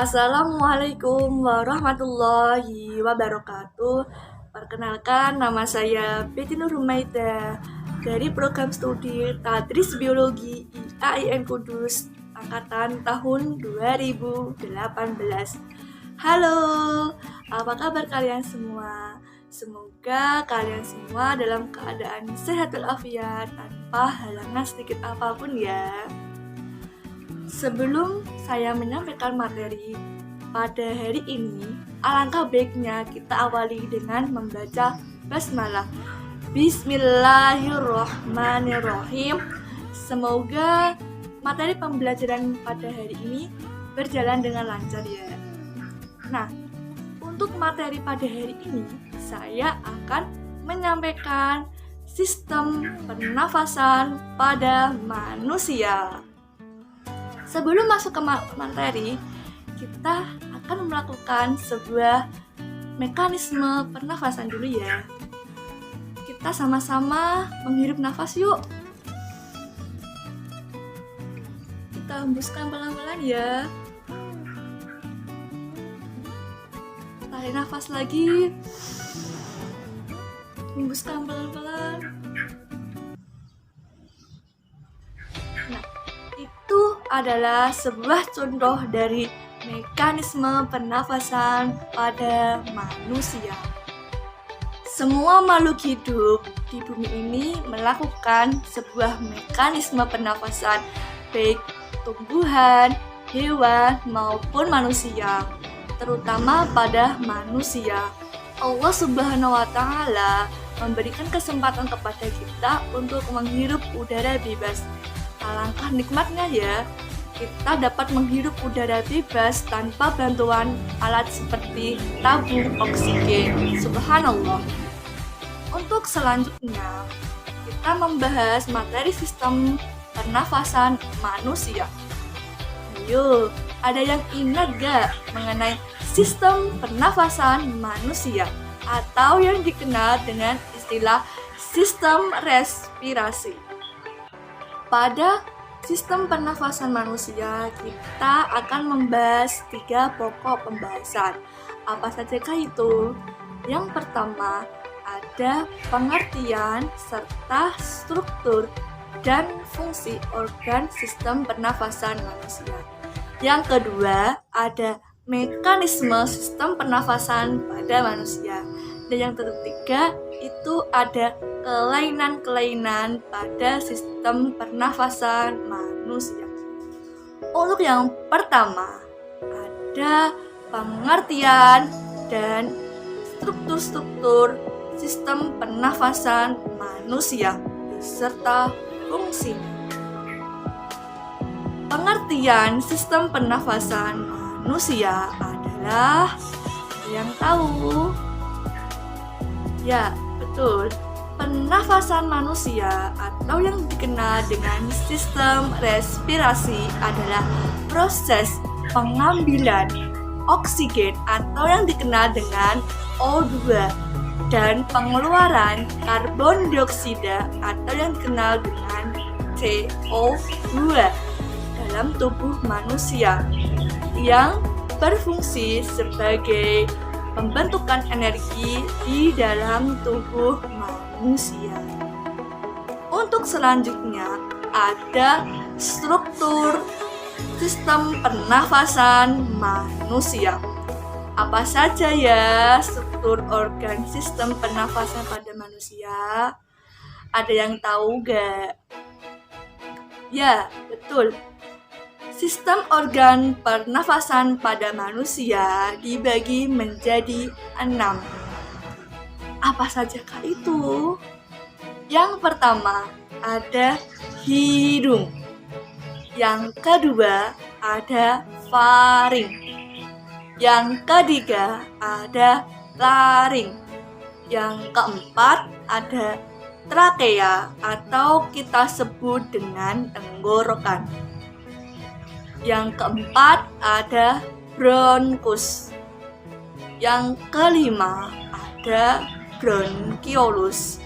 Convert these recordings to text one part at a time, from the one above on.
Assalamualaikum warahmatullahi wabarakatuh. Perkenalkan, nama saya Betty Nur Humaida dari program studi Tadris Biologi IAIN Kudus angkatan tahun 2018. Halo, apa kabar kalian semua? Semoga kalian semua dalam keadaan sehat walafiat tanpa halangan sedikit apapun ya. Sebelum saya menyampaikan materi pada hari ini, alangkah baiknya kita awali dengan membaca basmalah. Bismillahirrahmanirrahim. Semoga materi pembelajaran pada hari ini berjalan dengan lancar ya. Nah, untuk materi pada hari ini, saya akan menyampaikan sistem pernafasan pada manusia. Sebelum masuk ke materi, kita akan melakukan sebuah mekanisme pernafasan dulu ya. Kita sama-sama menghirup nafas yuk. Kita hembuskan pelan-pelan ya. Tarik nafas lagi. Hembuskan pelan-pelan. Itu adalah sebuah contoh dari mekanisme pernafasan pada manusia. Semua makhluk hidup di bumi ini melakukan sebuah mekanisme pernafasan, baik tumbuhan, hewan, maupun manusia, terutama pada manusia. Allah Subhanahu wa Ta'ala memberikan kesempatan kepada kita untuk menghirup udara bebas. Alangkah nikmatnya ya, kita dapat menghirup udara bebas tanpa bantuan alat seperti tabung oksigen. Subhanallah. Untuk selanjutnya, kita membahas materi sistem pernafasan manusia. Ayo, ada yang ingat gak mengenai sistem pernafasan manusia atau yang dikenal dengan istilah sistem respirasi? Pada sistem pernafasan manusia, kita akan membahas 3 pokok pembahasan. Apa sajakah itu? Yang pertama, ada pengertian serta struktur dan fungsi organ sistem pernafasan manusia. Yang kedua, ada mekanisme sistem pernafasan pada manusia. Dan yang ketiga, itu ada kelainan-kelainan pada sistem pernafasan manusia. Untuk yang pertama, ada pengertian dan struktur-struktur sistem pernafasan manusia beserta fungsinya. Pengertian sistem pernafasan manusia adalah yang tahu? Ya, betul. Pernafasan manusia atau yang dikenal dengan sistem respirasi adalah proses pengambilan oksigen atau yang dikenal dengan O2 dan pengeluaran karbon dioksida atau yang dikenal dengan CO2 dalam tubuh manusia yang berfungsi sebagai pembentukan energi di dalam tubuh manusia. Untuk selanjutnya, ada struktur sistem pernafasan manusia. Apa saja ya struktur organ sistem pernafasan pada manusia? Ada yang tahu gak? Ya, betul. Sistem organ pernafasan pada manusia dibagi menjadi 6. Apa sajakah itu? Yang pertama, ada hidung. Yang kedua, ada faring. Yang ketiga, ada laring. Yang keempat, ada trakea atau kita sebut dengan tenggorokan. Yang keempat ada bronkus. Yang kelima ada bronkiolus.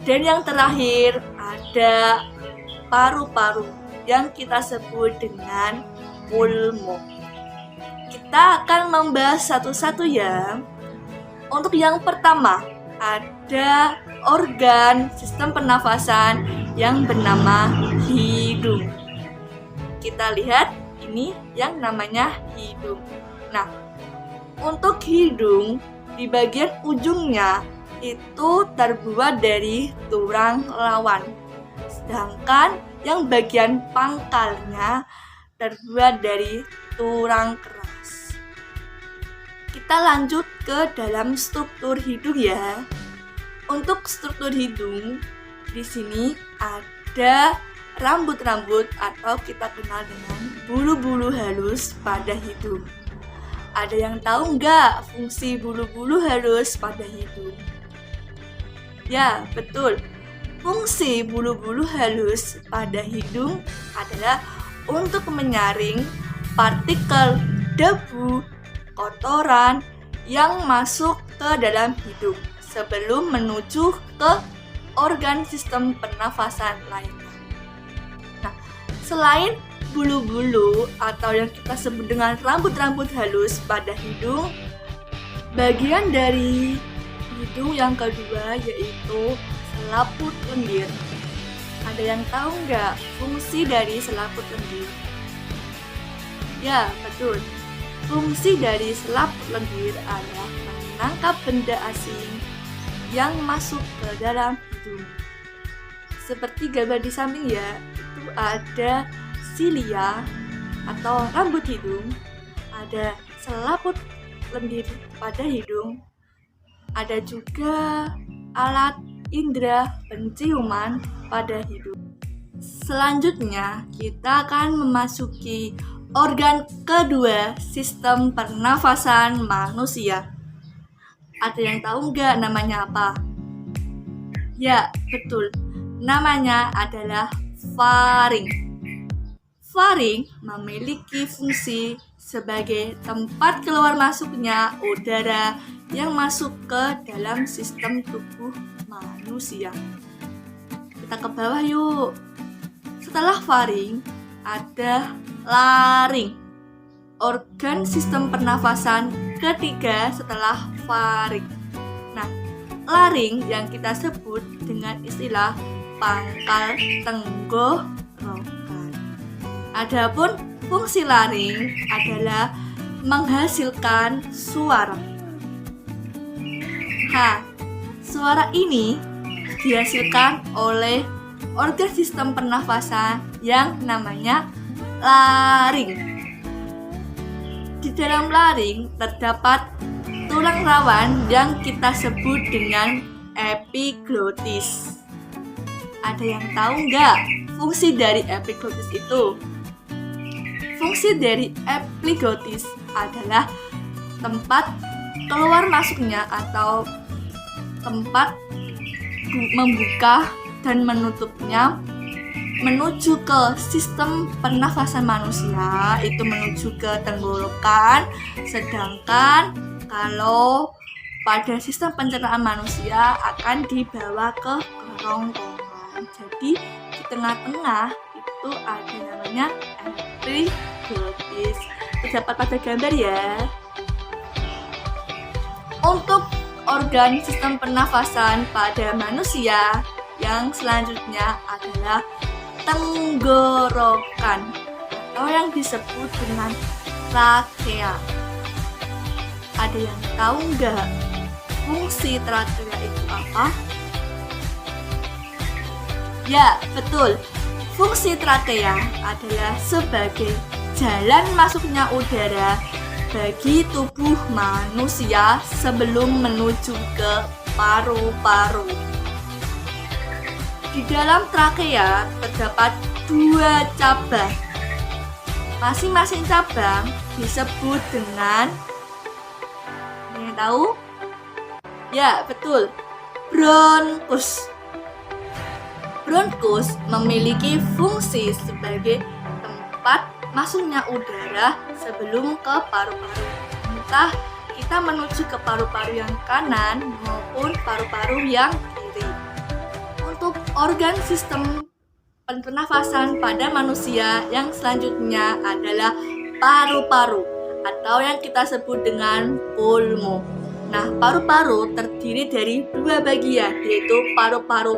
Dan yang terakhir ada paru-paru yang kita sebut dengan pulmo. Kita akan membahas satu-satu ya. Untuk yang pertama, ada organ sistem pernafasan yang bernama hidung. Kita lihat ini yang namanya hidung. Nah, untuk hidung di bagian ujungnya itu terbuat dari tulang lawan. Sedangkan yang bagian pangkalnya terbuat dari tulang keras. Kita lanjut ke dalam struktur hidung ya. Untuk struktur hidung, di sini ada rambut-rambut atau kita kenal dengan bulu-bulu halus pada hidung. Ada yang tahu nggak fungsi bulu-bulu halus pada hidung? Ya, betul. Fungsi bulu-bulu halus pada hidung adalah untuk menyaring partikel debu, kotoran yang masuk ke dalam hidung sebelum menuju ke organ sistem pernafasan lainnya. Nah, selain bulu-bulu atau yang kita sebut dengan rambut-rambut halus pada hidung, bagian dari hidung yang kedua yaitu selaput lendir. Ada yang tahu nggak fungsi dari selaput lendir? Ya, betul. Fungsi dari selaput lendir adalah menangkap benda asing yang masuk ke dalam hidung. Seperti gambar di samping ya, itu ada silia atau rambut hidung, ada selaput lendir pada hidung, ada juga alat indera penciuman pada hidung. Selanjutnya, kita akan memasuki organ kedua sistem pernafasan manusia. Ada yang tahu nggak namanya apa? Ya, betul. Namanya adalah faring. Faring memiliki fungsi sebagai tempat keluar masuknya udara yang masuk ke dalam sistem tubuh manusia. Kita ke bawah yuk. Setelah faring, ada laring. Organ sistem pernafasan ketiga setelah faring. Nah, laring yang kita sebut dengan istilah pangkal tenggorokan. Adapun fungsi laring adalah menghasilkan suara. Suara ini dihasilkan oleh organ sistem pernafasan yang namanya laring. Di dalam laring terdapat tulang rawan yang kita sebut dengan epiglotis. Ada yang tahu nggak fungsi dari epiglotis itu? Fungsi dari epiglotis adalah tempat keluar masuknya atau tempat membuka dan menutupnya menuju ke sistem pernafasan manusia, itu menuju ke tenggorokan. Sedangkan kalau pada sistem pencernaan manusia akan dibawa ke kerongkongan. Jadi di tengah-tengah itu ada namanya epiglotis. Terdapat pada gambar ya. Untuk organ sistem pernafasan pada manusia yang selanjutnya adalah tenggorokan atau yang disebut dengan trakea. Ada yang tahu nggak fungsi trakea itu apa? Ya, betul. Fungsi trakea adalah sebagai jalan masuknya udara bagi tubuh manusia sebelum menuju ke paru-paru. Di dalam trakea terdapat 2 cabang. Masing-masing cabang disebut dengan, yang tahu? Ya, betul. Bronkus. Bronkus memiliki fungsi sebagai tempat masuknya udara sebelum ke paru-paru. Entah kita menuju ke paru-paru yang kanan maupun paru-paru yang kiri. Untuk organ sistem pernafasan pada manusia yang selanjutnya adalah paru-paru atau yang kita sebut dengan pulmo. Nah, paru-paru terdiri dari dua bagian, yaitu paru-paru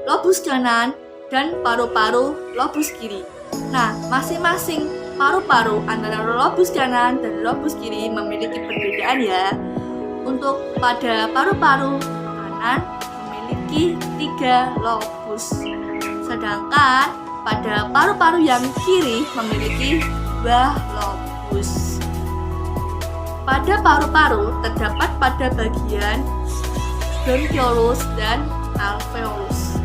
lobus kanan dan paru-paru lobus kiri. Nah, masing-masing paru-paru antara lobus kanan dan lobus kiri memiliki perbedaan ya. Untuk pada paru-paru kanan memiliki 3 lobus, sedangkan pada paru-paru yang kiri memiliki 2 lobus. Pada paru-paru terdapat pada bagian bronchiolus dan alveolus.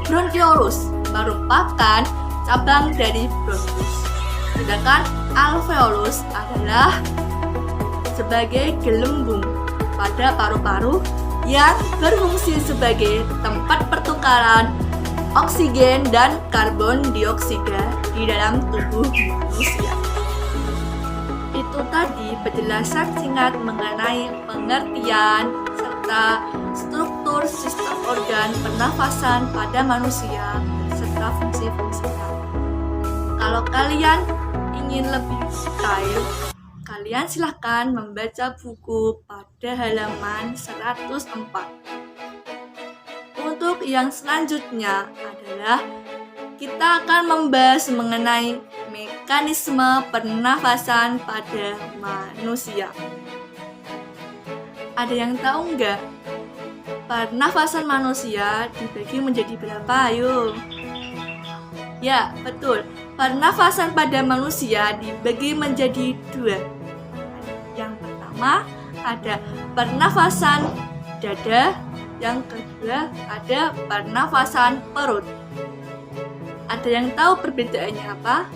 Bronchiolus merupakan cabang dari bronchus, sedangkan alveolus adalah sebagai gelembung pada paru-paru yang berfungsi sebagai tempat pertukaran oksigen dan karbon dioksida di dalam tubuh manusia. Itu tadi penjelasan singkat mengenai pengertian serta struktur sistem organ pernafasan pada manusia serta fungsi-fungsinya. Kalau kalian ingin lebih detail, kalian silahkan membaca buku pada halaman 104. Untuk yang selanjutnya adalah kita akan membahas mengenai mekanisme pernafasan pada manusia. Ada yang tahu nggak? Pernafasan manusia dibagi menjadi berapa? Ayo. Ya, betul. Pernafasan pada manusia dibagi menjadi 2. Yang pertama ada pernafasan dada, yang kedua ada pernafasan perut. Ada yang tahu perbedaannya apa?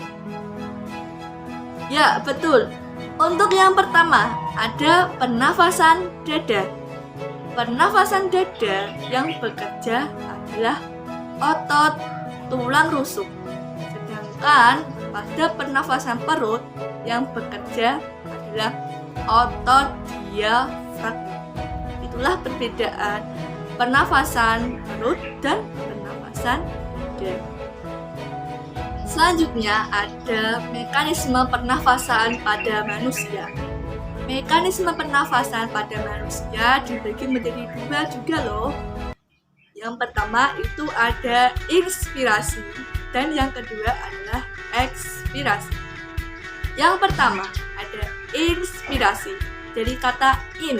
Ya, betul. Untuk yang pertama ada pernafasan dada. Pernafasan dada yang bekerja adalah otot tulang rusuk. Sedangkan pada pernafasan perut yang bekerja adalah otot diafragma. Itulah perbedaan pernafasan perut dan pernafasan dada. Selanjutnya ada mekanisme pernafasan pada manusia. Mekanisme pernafasan pada manusia dibagi menjadi 2 juga loh. Yang pertama itu ada inspirasi dan yang kedua adalah ekspirasi. Yang pertama ada inspirasi dari kata in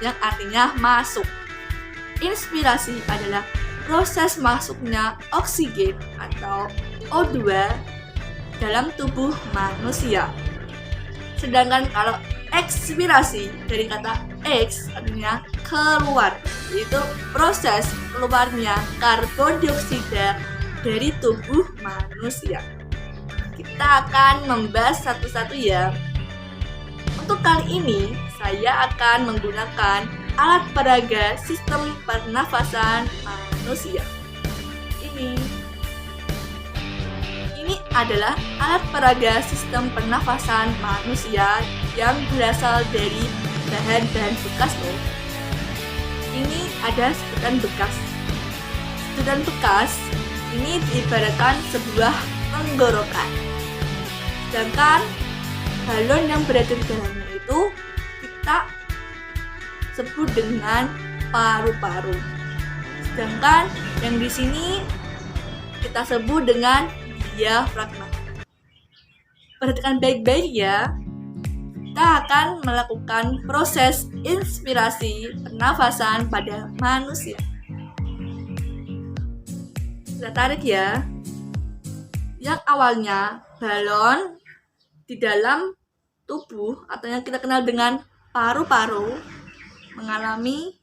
yang artinya masuk. Inspirasi adalah proses masuknya oksigen atau O2 dalam tubuh manusia. Sedangkan kalau ekspirasi dari kata ex artinya keluar, yaitu proses keluarnya karbon dioksida dari tubuh manusia. Kita akan membahas satu-satu ya. Untuk kali ini saya akan menggunakan alat peraga sistem pernafasan manusia. Ini adalah alat peraga sistem pernafasan manusia yang berasal dari bahan-bahan bekas loh. Ini ada sedotan bekas. Sedotan bekas ini diibaratkan sebuah tenggorokan. Sedangkan balon yang berada di dalamnya itu kita sebut dengan paru-paru. Sedangkan yang di sini kita sebut dengan diafragma. Perhatikan baik-baik ya. Kita akan melakukan proses inspirasi pernafasan pada manusia. Kita tarik ya. Yang awalnya balon di dalam tubuh atau yang kita kenal dengan paru-paru mengalami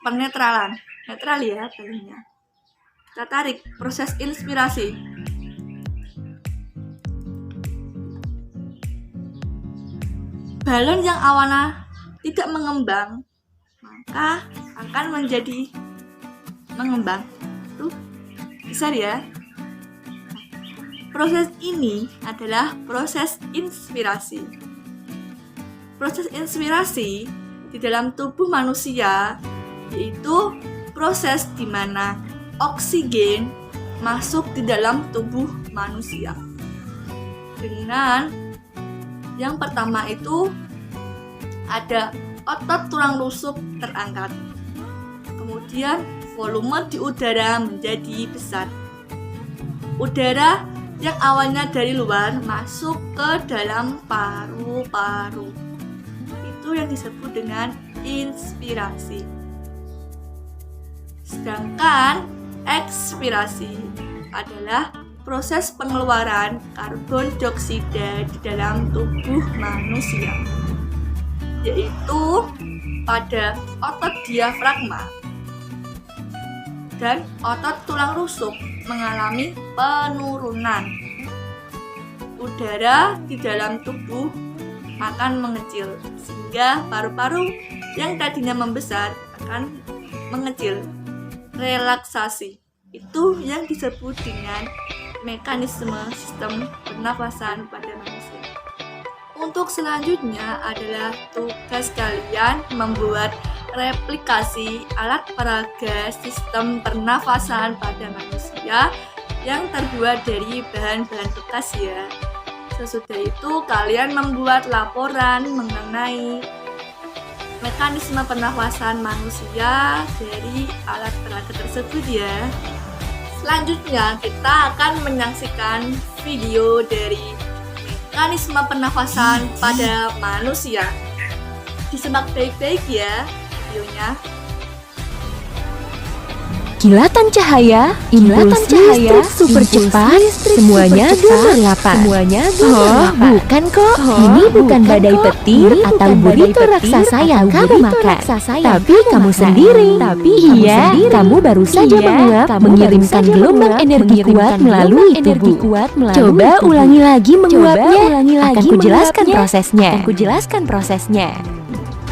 penetralan. Netral ya balonnya. Kita tarik proses inspirasi. Balon yang awalnya tidak mengembang maka akan menjadi mengembang. Tuh, besar ya. Proses ini adalah proses inspirasi. Proses inspirasi di dalam tubuh manusia yaitu proses di mana oksigen masuk di dalam tubuh manusia dengan Yang pertama itu ada otot tulang rusuk terangkat. Kemudian volume di udara menjadi besar. Udara yang awalnya dari luar masuk ke dalam paru-paru. Itu yang disebut dengan inspirasi. Sedangkan ekspirasi adalah proses pengeluaran karbon dioksida di dalam tubuh manusia, yaitu pada otot diafragma dan otot tulang rusuk mengalami penurunan. Udara di dalam tubuh akan mengecil, sehingga paru-paru yang tadinya membesar akan mengecil. Relaksasi itu yang disebut dengan mekanisme sistem pernafasan pada manusia. Untuk selanjutnya adalah tugas kalian membuat replikasi alat peraga sistem pernafasan pada manusia yang terbuat dari bahan-bahan bekas ya. Sesudah itu kalian membuat laporan mengenai mekanisme pernafasan manusia dari alat peraga tersebut ya. Selanjutnya kita akan menyaksikan video dari mekanisme pernafasan pada manusia. Disimak baik-baik ya videonya. Kilatan cahaya, impulsi listrik super cepat, semuanya gemerlapan. Bukan kok, ini bukan badai petir atau burrito raksasa yang kamu makan, tapi kamu sendiri. Iya, kamu baru saja menguap, mengirimkan gelombang energi kuat melalui tubuh. Coba ulangi lagi menguapnya, akan kujelaskan prosesnya.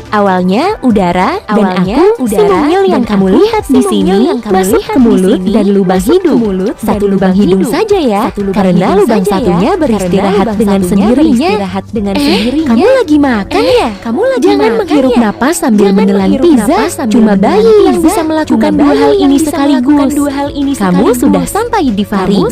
Awalnya udara dan aku si mungil yang kamu lihat di sini masuk ke mulut dan lubang hidung. Satu lubang hidung saja ya, karena lubang satunya beristirahat dengan sendirinya. Kamu lagi makan ya? Jangan menghirup napas sambil menelan pizza. Cuma bayi yang bisa melakukan dua hal ini sekaligus. Kamu sudah sampai di faring.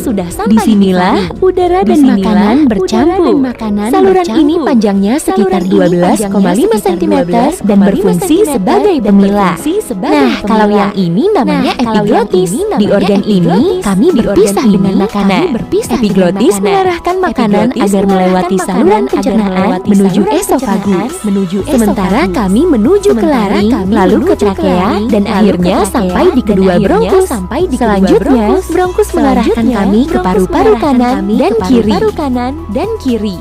Disinilah udara dan makanan bercampur. Saluran ini panjangnya sekitar 12,5 cm dan berfungsi sebagai pemilah. Nah, kalau yang ini namanya epiglotis. Di organ ini kami berpisah dengan makanan. Epiglotis mengarahkan makanan agar melewati saluran pencernaan menuju esofagus. Sementara kami menuju ke laring, lalu ke trakea, dan akhirnya sampai di kedua bronkus. Selanjutnya, bronkus mengarahkan kami ke paru-paru kanan dan kiri.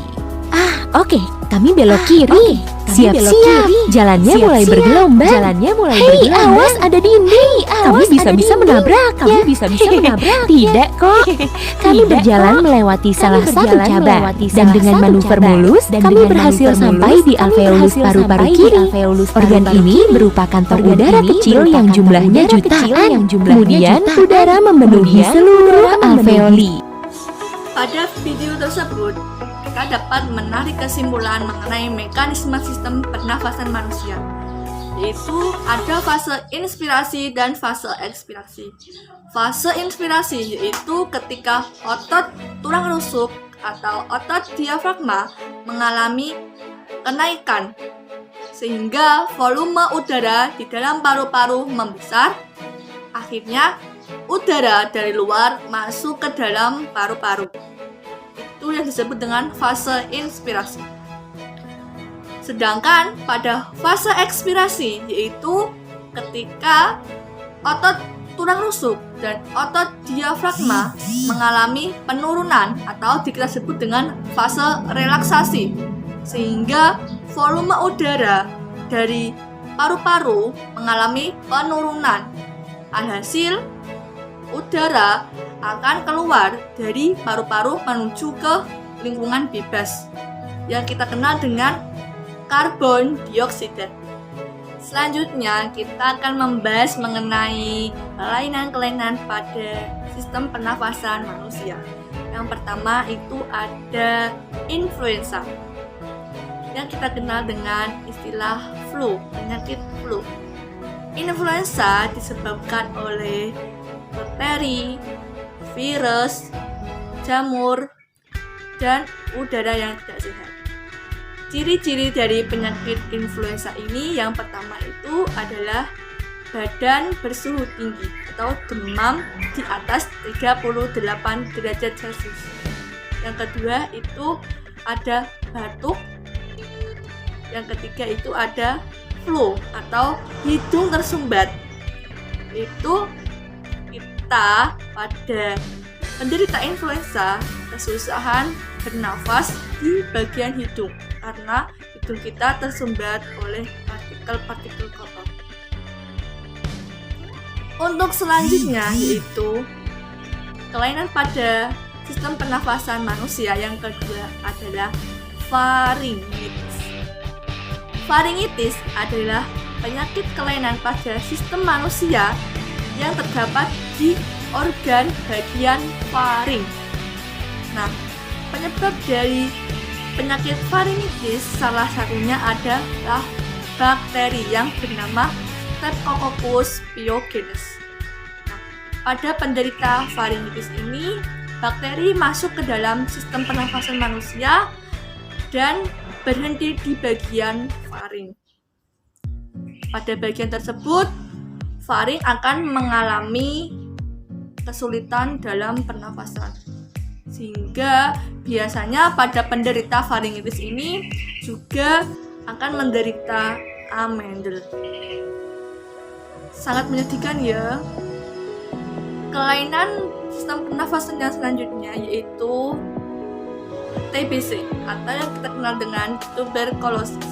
Oke, kami belok kiri. Siap-siap, jalannya mulai bergelombang. Hei, awas ada dinding. Kami bisa menabrak. Tidak kok. Kami berjalan melewati salah satu cabang, dan dengan manuver mulus, kami berhasil sampai di alveolus paru-paru kiri. Organ ini berupa kantong udara kecil yang jumlahnya jutaan. Kemudian udara memenuhi seluruh alveoli. Pada video tersebut, kita dapat menarik kesimpulan mengenai mekanisme sistem pernafasan manusia, yaitu ada fase inspirasi dan fase ekspirasi. Fase inspirasi yaitu ketika otot tulang rusuk atau otot diafragma mengalami kenaikan, sehingga volume udara di dalam paru-paru membesar. Akhirnya, udara dari luar masuk ke dalam paru-paru. Itu yang disebut dengan fase inspirasi. Sedangkan pada fase ekspirasi yaitu ketika otot tulang rusuk dan otot diafragma mengalami penurunan atau kita sebut dengan fase relaksasi, sehingga volume udara dari paru-paru mengalami penurunan. Alhasil, udara akan keluar dari paru-paru menuju ke lingkungan bebas yang kita kenal dengan karbon dioksida. Selanjutnya kita akan membahas mengenai kelainan-kelainan pada sistem pernafasan manusia. Yang pertama itu ada influenza yang kita kenal dengan istilah flu, penyakit flu. Influenza disebabkan oleh bakteri, virus, jamur, dan udara yang tidak sehat. Ciri-ciri dari penyakit influenza ini yang pertama itu adalah badan bersuhu tinggi atau demam di atas 38 derajat Celcius. Yang kedua itu ada batuk. Yang ketiga itu ada flu atau hidung tersumbat. Itu kita pada penderita influenza kesusahan bernafas di bagian hidung karena hidung kita tersumbat oleh partikel-partikel kotor. Untuk selanjutnya yaitu kelainan pada sistem pernafasan manusia. Yang kedua adalah faringitis. Faringitis adalah penyakit kelainan pada sistem manusia yang terdapat di organ bagian faring. Nah, penyebab dari penyakit faringitis salah satunya adalah bakteri yang bernama Streptococcus pyogenes. Nah, pada penderita faringitis ini, bakteri masuk ke dalam sistem pernafasan manusia dan berhenti di bagian faring. Pada bagian tersebut, faring akan mengalami kesulitan dalam pernafasan. Sehingga biasanya pada penderita faringitis ini juga akan menderita amandel. Sangat menyedihkan ya. Kelainan sistem pernafasan yang selanjutnya yaitu TBC atau yang kita kenal dengan tuberkulosis.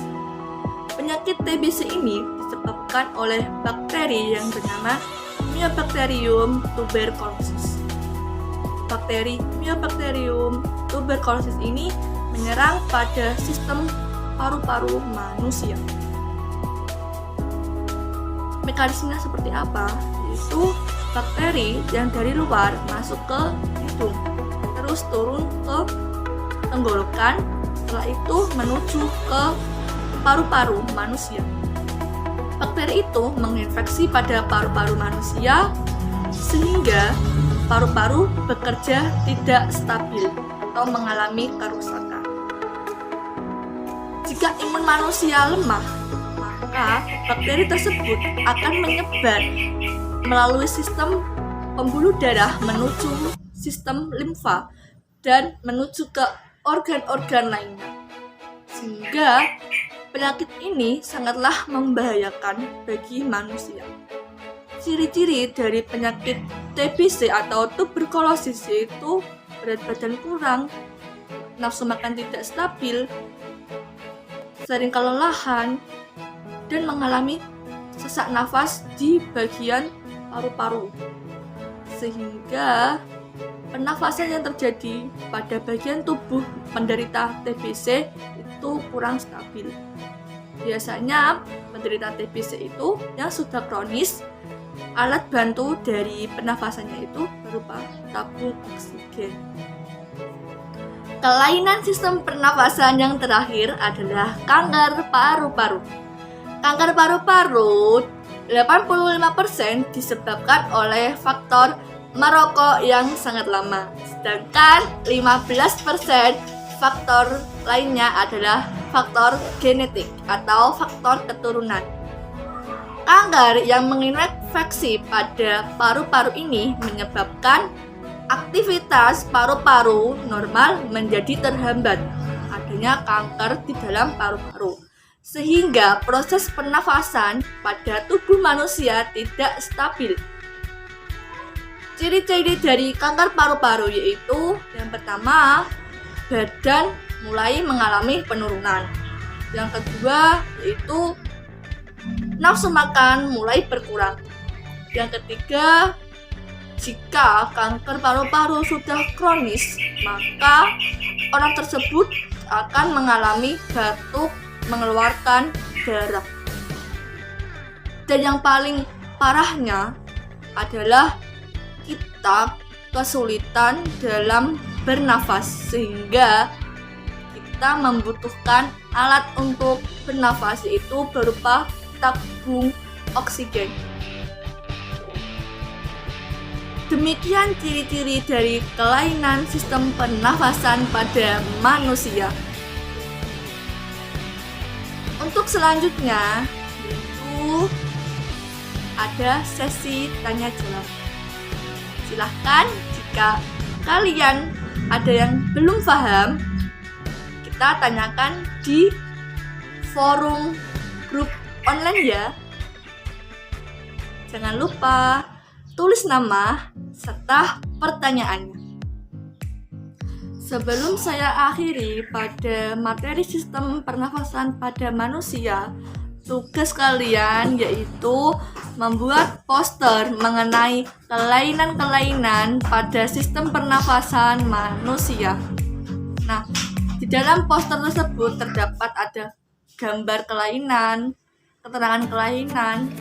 Penyakit TBC ini disebabkan oleh bakteri yang bernama Mycobacterium tuberculosis. Bakteri Mycobacterium tuberculosis ini menyerang pada sistem paru-paru manusia. Mekanismenya seperti apa? Yaitu bakteri yang dari luar masuk ke hidung, terus turun ke tenggorokan, setelah itu menuju ke paru-paru manusia. Bakteri itu menginfeksi pada paru-paru manusia sehingga paru-paru bekerja tidak stabil atau mengalami kerusakan. Jika imun manusia lemah, maka bakteri tersebut akan menyebar melalui sistem pembuluh darah menuju sistem limfa dan menuju ke organ-organ lainnya. Sehingga penyakit ini sangatlah membahayakan bagi manusia. Ciri-ciri dari penyakit TBC atau tuberkulosis yaitu berat badan kurang, nafsu makan tidak stabil, sering kelelahan, dan mengalami sesak nafas di bagian paru-paru. Sehingga pernafasan yang terjadi pada bagian tubuh penderita TBC itu kurang stabil. Biasanya penderita TBC itu yang sudah kronis, alat bantu dari pernafasannya itu berupa tabung oksigen. Kelainan sistem pernafasan yang terakhir adalah kanker paru-paru. Kanker paru-paru 85% disebabkan oleh faktor merokok yang sangat lama, sedangkan 15% faktor lainnya adalah faktor genetik atau faktor keturunan. Kanker yang menginfeksi pada paru-paru ini menyebabkan aktivitas paru-paru normal menjadi terhambat, adanya kanker di dalam paru-paru, sehingga proses pernafasan pada tubuh manusia tidak stabil. Ciri-ciri dari kanker paru-paru yaitu yang pertama, badan mulai mengalami penurunan. Yang kedua yaitu nafsu makan mulai berkurang. Yang ketiga, jika kanker paru-paru sudah kronis, maka orang tersebut akan mengalami batuk, mengeluarkan darah. Dan yang paling parahnya adalah kita kesulitan dalam bernafas, sehingga kita membutuhkan alat untuk bernafas, yaitu berupa tabung oksigen. Demikian ciri-ciri dari kelainan sistem pernafasan pada manusia. Untuk selanjutnya itu ada sesi tanya jawab. Silahkan jika kalian ada yang belum paham, kita tanyakan di forum grup online ya. Jangan lupa tulis nama serta pertanyaannya. Sebelum saya akhiri pada materi sistem pernafasan pada manusia, tugas kalian yaitu membuat poster mengenai kelainan-kelainan pada sistem pernafasan manusia. Nah, di dalam poster tersebut terdapat ada gambar kelainan, keterangan kelainan,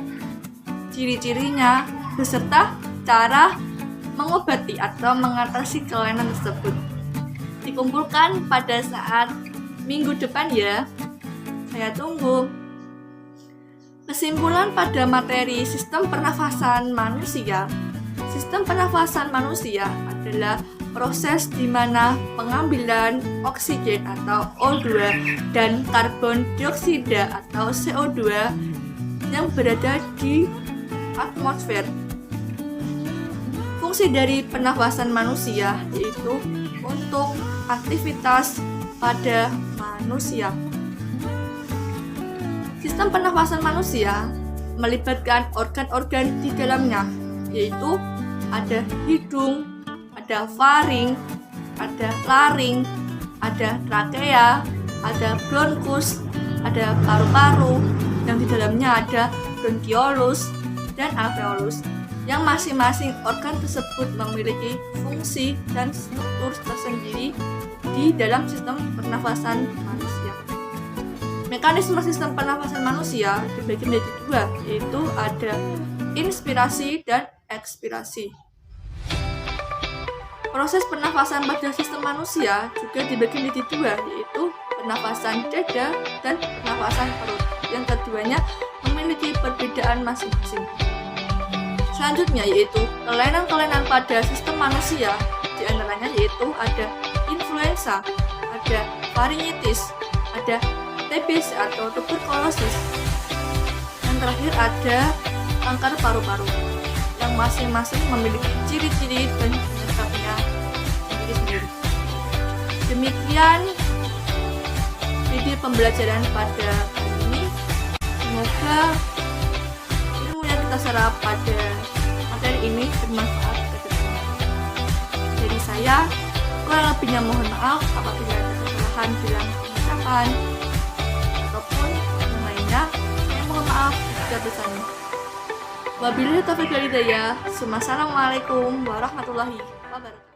ciri-cirinya, beserta cara mengobati atau mengatasi kelainan tersebut. Dikumpulkan pada saat minggu depan ya. Saya tunggu. Kesimpulan pada materi sistem pernafasan manusia. Sistem pernafasan manusia adalah proses di mana pengambilan oksigen atau O2 dan karbon dioksida atau CO2 yang berada di atmosfer. Fungsi dari pernafasan manusia yaitu untuk aktivitas pada manusia. Sistem pernafasan manusia melibatkan organ-organ di dalamnya, yaitu ada hidung, ada faring, ada laring, ada trakea, ada bronkus, ada paru-paru, yang di dalamnya ada bronkiolus dan alveolus, yang masing-masing organ tersebut memiliki fungsi dan struktur tersendiri di dalam sistem pernafasan manusia. Mekanisme sistem pernafasan manusia dibagi menjadi dua, yaitu ada inspirasi dan ekspirasi. Proses pernafasan pada sistem manusia juga dibagi menjadi dua, yaitu pernafasan dada dan pernafasan perut. Yang keduanya memiliki perbedaan masing-masing. Selanjutnya yaitu kelainan-kelainan pada sistem manusia, di antaranya yaitu ada influenza, ada varingitis, ada TBC atau tuberkulosis. Yang terakhir ada kanker paru-paru, yang masing-masing memiliki ciri-ciri dan penyebabnya sendiri-sendiri. Demikian video pembelajaran pada kali ini. Semoga ilmu yang kita serap pada materi ini bermanfaat bagi kita. Dari saya, kurang lebihnya mohon maaf apabila ada kesalahan dalam pengucapan ataupun yang lainnya. Saya mohon maaf jika bersalah. Wabillahi taufiq wal hidayah. Assalamualaikum warahmatullahi wabarakatuh.